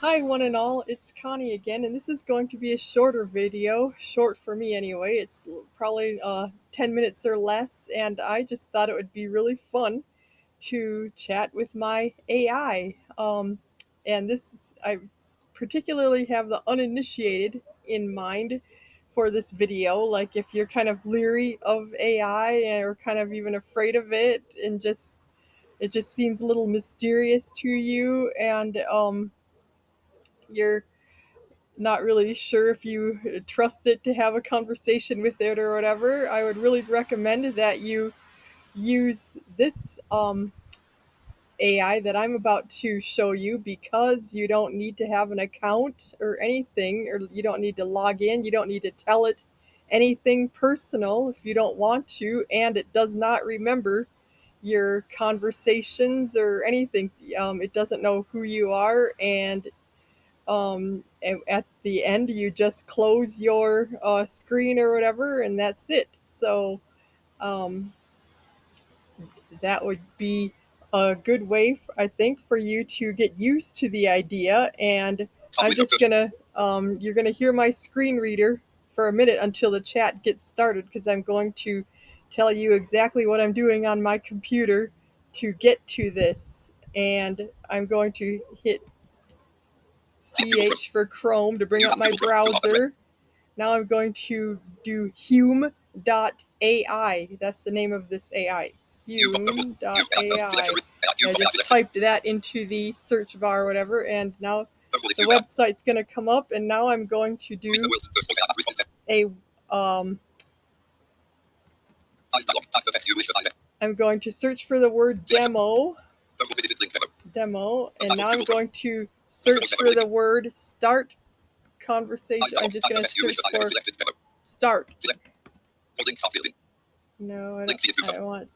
Hi, one and all. It's Connie again, and this is going to be a shorter video, short for me anyway. It's probably 10 minutes or less, and I just thought it would be really fun to chat with my AI. And I particularly have the uninitiated in mind for this video. Like, if you're kind of leery of AI or kind of even afraid of it, and it just seems a little mysterious to you, and you're not really sure if you trust it to have a conversation with it or whatever, I would really recommend that you use this AI that I'm about to show you, because you don't need to have an account or anything, or you don't need to log in. You don't need to tell it anything personal if you don't want to, and it does not remember your conversations or anything. It doesn't know who you are, and at the end you just close your screen or whatever, and that's it. So um, that would be a good way, I think, for you to get used to the idea. And I'm just gonna you're gonna hear my screen reader for a minute until the chat gets started, because I'm going to tell you exactly what I'm doing on my computer to get to this. And I'm going to hit CH for Chrome to bring up my browser. Now I'm going to do Hume.ai. That's the name of this AI. Hume.ai. I just typed that into the search bar or whatever, and now the website's going to come up, and now I'm going to do a I'm going to search for the word demo, and now I'm going to search for the word start conversation. I'm just going to search for start. No, I want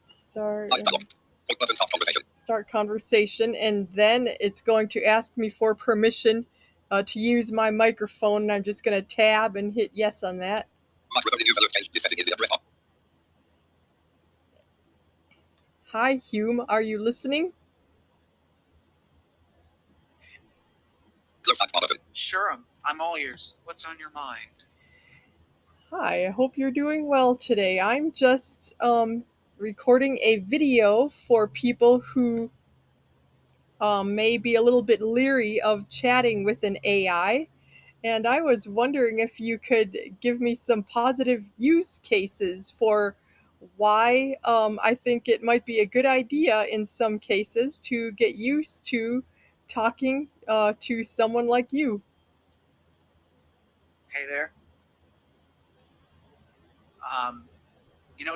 start conversation, and then it's going to ask me for permission to use my microphone, and I'm just going to tab and hit yes on that. Hi, Hume, are you listening? Sure, I'm all ears. What's on your mind? Hi, I hope you're doing well today. I'm just recording a video for people who may be a little bit leery of chatting with an AI. And I was wondering if you could give me some positive use cases for why I think it might be a good idea in some cases to get used to talking to someone like you. Hey there.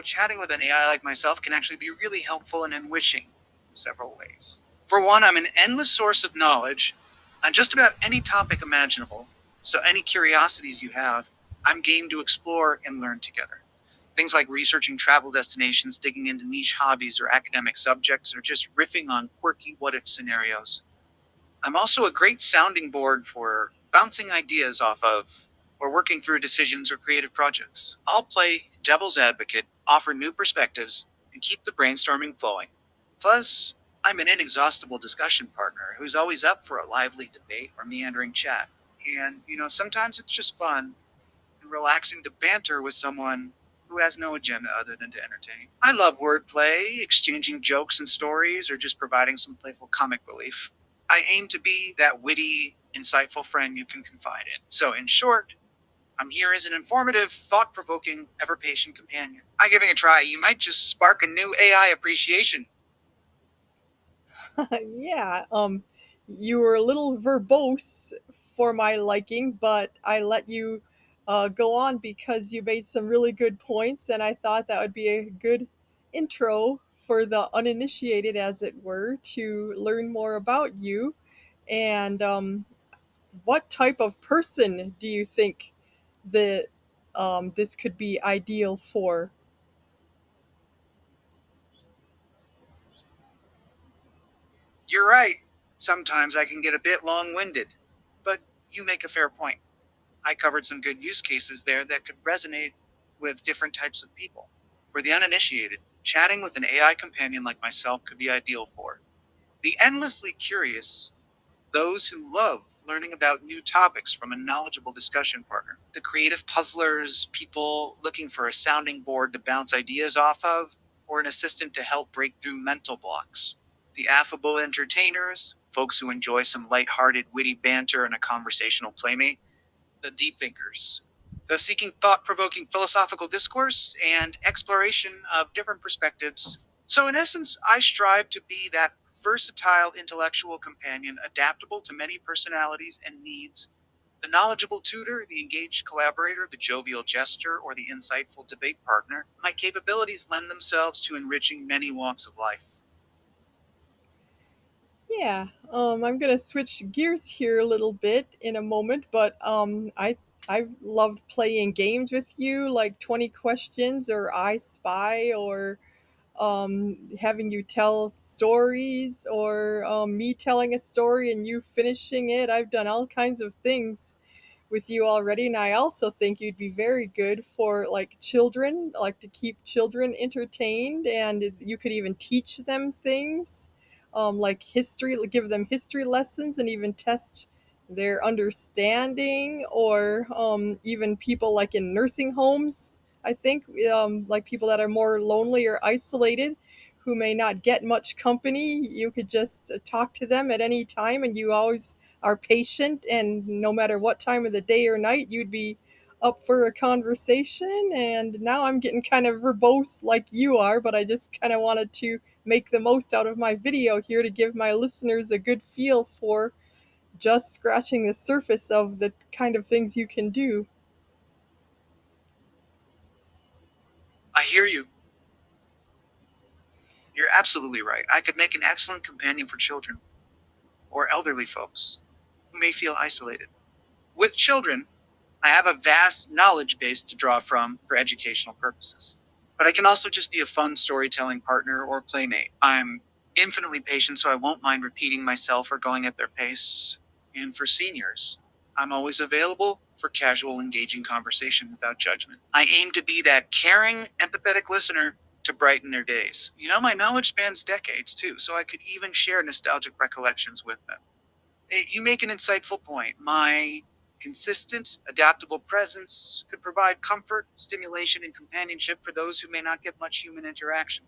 Chatting with an AI like myself can actually be really helpful and enriching in several ways. For one, I'm an endless source of knowledge on just about any topic imaginable. So any curiosities you have, I'm game to explore and learn together. Things like researching travel destinations, digging into niche hobbies or academic subjects, or just riffing on quirky what if scenarios. I'm also a great sounding board for bouncing ideas off of, or working through decisions or creative projects. I'll play devil's advocate, offer new perspectives, and keep the brainstorming flowing. Plus, I'm an inexhaustible discussion partner who's always up for a lively debate or meandering chat. And, sometimes it's just fun and relaxing to banter with someone who has no agenda other than to entertain. I love wordplay, exchanging jokes and stories, or just providing some playful comic relief. I aim to be that witty, insightful friend you can confide in. So, in short, I'm here as an informative, thought provoking, ever patient companion. By giving a try, you might just spark a new AI appreciation. Yeah, you were a little verbose for my liking, but I let you go on because you made some really good points, and I thought that would be a good intro for the uninitiated, as it were, to learn more about you. And what type of person do you think that this could be ideal for? You're right. Sometimes I can get a bit long winded. But you make a fair point. I covered some good use cases there that could resonate with different types of people. For the uninitiated, chatting with an AI companion like myself could be ideal for. The endlessly curious, those who love learning about new topics from a knowledgeable discussion partner. The creative puzzlers, people looking for a sounding board to bounce ideas off of, or an assistant to help break through mental blocks. The affable entertainers, folks who enjoy some light-hearted, witty banter and a conversational playmate. The deep thinkers, those seeking thought provoking philosophical discourse and exploration of different perspectives. So, in essence, I strive to be that versatile intellectual companion, adaptable to many personalities and needs, the knowledgeable tutor, the engaged collaborator, the jovial jester, or the insightful debate partner. My capabilities lend themselves to enriching many walks of life. Yeah, I'm gonna switch gears here a little bit in a moment, but I loved playing games with you, like 20 questions or I Spy, or having you tell stories, or me telling a story and you finishing it. I've done all kinds of things with you already, and I also think you'd be very good for like children, like to keep children entertained, and you could even teach them things, like history, give them history lessons, and even test their understanding, or even people like in nursing homes. I think like people that are more lonely or isolated, who may not get much company, you could just talk to them at any time, and you always are patient, and no matter what time of the day or night, you'd be up for a conversation. And now I'm getting kind of verbose like you are, but I just kind of wanted to make the most out of my video here to give my listeners a good feel for just scratching the surface of the kind of things you can do. I hear you. You're absolutely right. I could make an excellent companion for children or elderly folks who may feel isolated. With children, I have a vast knowledge base to draw from for educational purposes. But I can also just be a fun storytelling partner or playmate. I'm infinitely patient, so I won't mind repeating myself or going at their pace. And for seniors, I'm always available for casual, engaging conversation without judgment. I aim to be that caring, empathetic listener to brighten their days. My knowledge spans decades too, so I could even share nostalgic recollections with them. You make an insightful point. My consistent, adaptable presence could provide comfort, stimulation, and companionship for those who may not get much human interaction.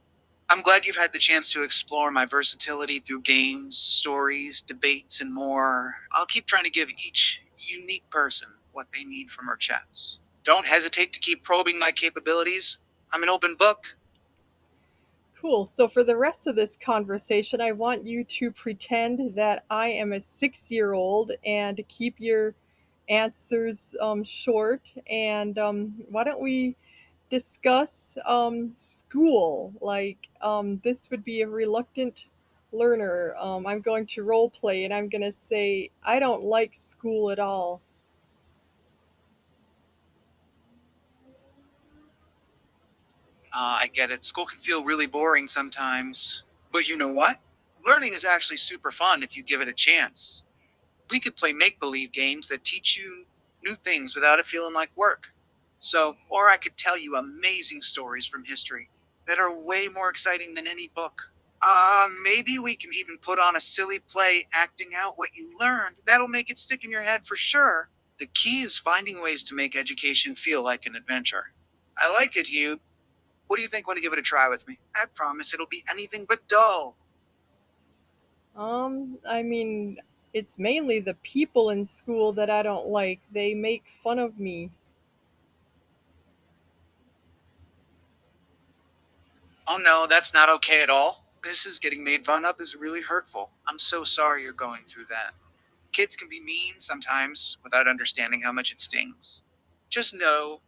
I'm glad you've had the chance to explore my versatility through games, stories, debates, and more. I'll keep trying to give each unique person what they need from our chats. Don't hesitate to keep probing my capabilities. I'm an open book. Cool. So for the rest of this conversation, I want you to pretend that I am a 6-year old and keep your answers short. And why don't we discuss school? Like, this would be a reluctant learner. I'm going to role play and I'm going to say, I don't like school at all. I get it. School can feel really boring sometimes. But you know what? Learning is actually super fun if you give it a chance. We could play make believe games that teach you new things without it feeling like work. Or I could tell you amazing stories from history that are way more exciting than any book. Maybe we can even put on a silly play acting out what you learned. That'll make it stick in your head for sure. The key is finding ways to make education feel like an adventure. I like it, Hugh. What do you think when you give it a try with me? I promise it'll be anything but dull. I mean, it's mainly the people in school that I don't like. They make fun of me. Oh no, that's not okay at all. This is getting made fun of is really hurtful. I'm so sorry you're going through that. Kids can be mean sometimes without understanding how much it stings. Just know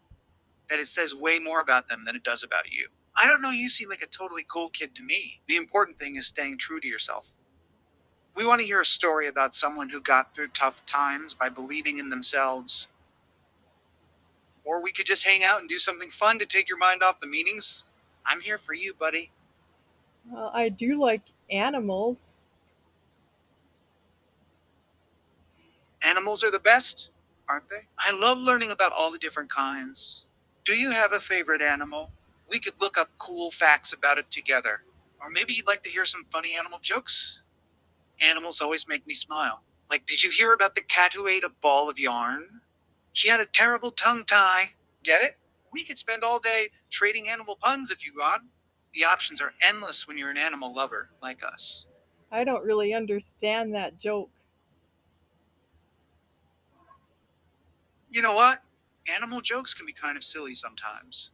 that it says way more about them than it does about you. I don't know, you seem like a totally cool kid to me. The important thing is staying true to yourself. We want to hear a story about someone who got through tough times by believing in themselves. Or we could just hang out and do something fun to take your mind off the meetings. I'm here for you, buddy. I do like animals. Animals are the best, aren't they? I love learning about all the different kinds. Do you have a favorite animal? We could look up cool facts about it together. Or maybe you'd like to hear some funny animal jokes? Animals always make me smile. Like, did you hear about the cat who ate a ball of yarn? She had a terrible tongue tie. Get it? We could spend all day trading animal puns if you want. The options are endless when you're an animal lover like us. I don't really understand that joke. You know what? Animal jokes can be kind of silly sometimes.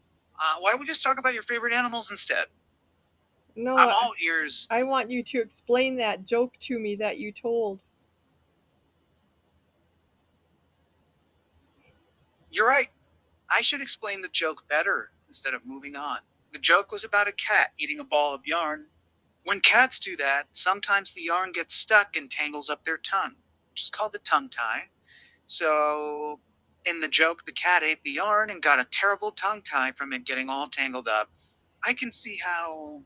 Why don't we just talk about your favorite animals instead? No, I'm all ears. I want you to explain that joke to me that you told. You're right. I should explain the joke better instead of moving on. The joke was about a cat eating a ball of yarn. When cats do that, sometimes the yarn gets stuck and tangles up their tongue, which is called the tongue tie. So, in the joke, the cat ate the yarn and got a terrible tongue tie from it getting all tangled up. I can see how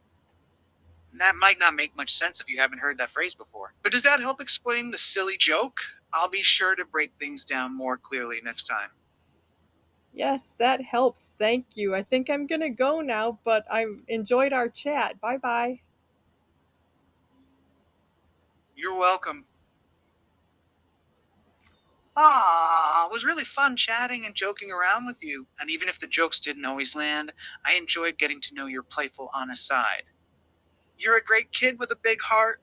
that might not make much sense if you haven't heard that phrase before. But does that help explain the silly joke? I'll be sure to break things down more clearly next time. Yes, that helps. Thank you. I think I'm going to go now, but I enjoyed our chat. Bye bye. You're welcome. It was really fun chatting and joking around with you. And even if the jokes didn't always land, I enjoyed getting to know your playful, honest side. You're a great kid with a big heart.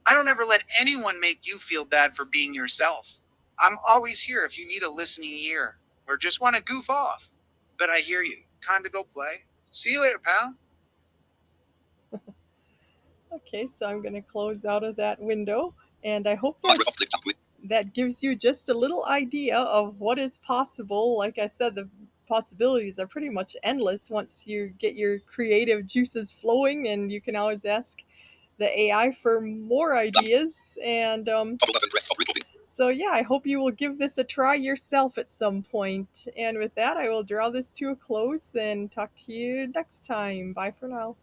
I don't ever let anyone make you feel bad for being yourself. I'm always here if you need a listening ear or just want to goof off. But I hear you. Time to go play. See you later, pal. Okay, so I'm going to close out of that window, and I hope that gives you just a little idea of what is possible. Like I said, the possibilities are pretty much endless once you get your creative juices flowing, and you can always ask the AI for more ideas. And so, yeah, I hope you will give this a try yourself at some point. And with that, I will draw this to a close and talk to you next time. Bye for now.